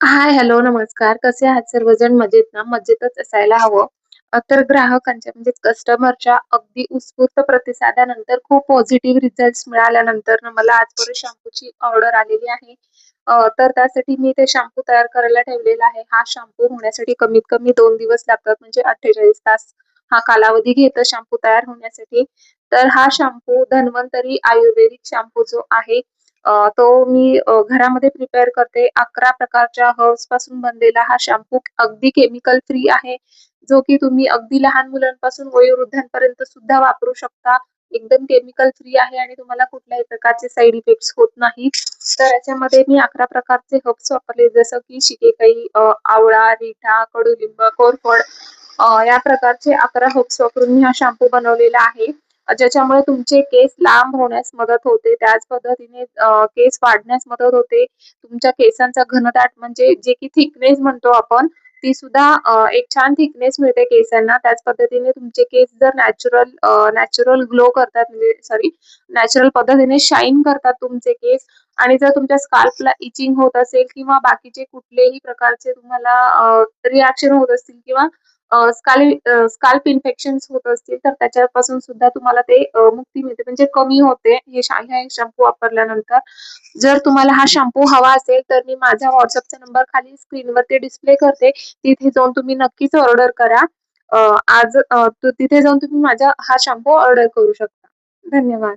हाय, hello, नमस्कार. कसे आहात सर्वजण? मजेत ना? मजेतच असायला हवं. तर ग्राहकांच्या म्हणजे कस्टमरच्या अगदी उत्स्फूर्त प्रतिसादानंतर खूप पॉझिटिव्ह रिझल्ट्स मिळाल्यानंतर ना मला आज परत शॅम्पूची ऑर्डर आलेली आहे. तर त्यासाठी मी ते शॅम्पू तयार करायला ठेवलेला आहे. हा शॅम्पू होण्यासाठी कमीत कमी 2 दिवस लागतात म्हणजे 48 तास हा कालावधी घेतं शॅम्पू तयार होण्यासाठी. तर हा शॅम्पू धन्वंतरी आयुर्वेदिक शॅम्पू जो आहे तो मी घरामध्ये प्रिपेअर करते. 11 प्रकारच्या हर्ब्स पासून बनलेला हा शॅम्पू अगदी केमिकल फ्री आहे, जो की तुम्ही अगदी लहान मुलांपासून वयोवृद्धांपर्यंत सुद्धा वापरू शकता. एकदम केमिकल फ्री आहे आणि तुम्हाला कुठल्याही प्रकारचे साइड इफेक्ट्स होत नाहीत. तर याच्यामध्ये मी 11 प्रकारचे हर्ब्स वापरले जसं की शिकेकाई, आवळा, रिठा, कडुलिंब, कोरफड या प्रकारचे 11 हर्ब्स वापरून मी हा शॅम्पू बनवलेला आहे. ज्याच्यामुळे तुमचे केस लांब होण्यास मदत होते. त्याच पद्धतीने केस वाढण्यास मदत होते. तुमच्या केसांचा घनदाट म्हणजे जे की थिकनेस म्हणतो आपण, ती सुद्धा एक छान थिकनेस मिळते केसांना. त्याच पद्धतीने तुमचे केस जर नॅचरल ग्लो करतात म्हणजे सॉरी नॅचरल पद्धतीने शाईन करतात तुमचे केस आणि जर तुमच्या स्काल्पला इचिंग होत असेल किंवा बाकीचे कुठलेही प्रकारचे तुम्हाला रिएक्शन होत असतील किंवा स्काल्प इन्फेक्शन्स होत असतील तर त्याच्यापासून सुद्धा तुम्हाला ते मुक्ती मिळते म्हणजे कमी होते हे शॅम्पू वापरल्यानंतर. जर तुम्हाला हा शॅम्पू हवा असेल तर मी माझा WhatsAppचा नंबर खाली स्क्रीनवरती डिस्प्ले करते. तिथे जाऊन तुम्ही नक्कीच ऑर्डर करा. तिथे जाऊन तुम्ही माझा हा शॅम्पू ऑर्डर करू शकता. धन्यवाद.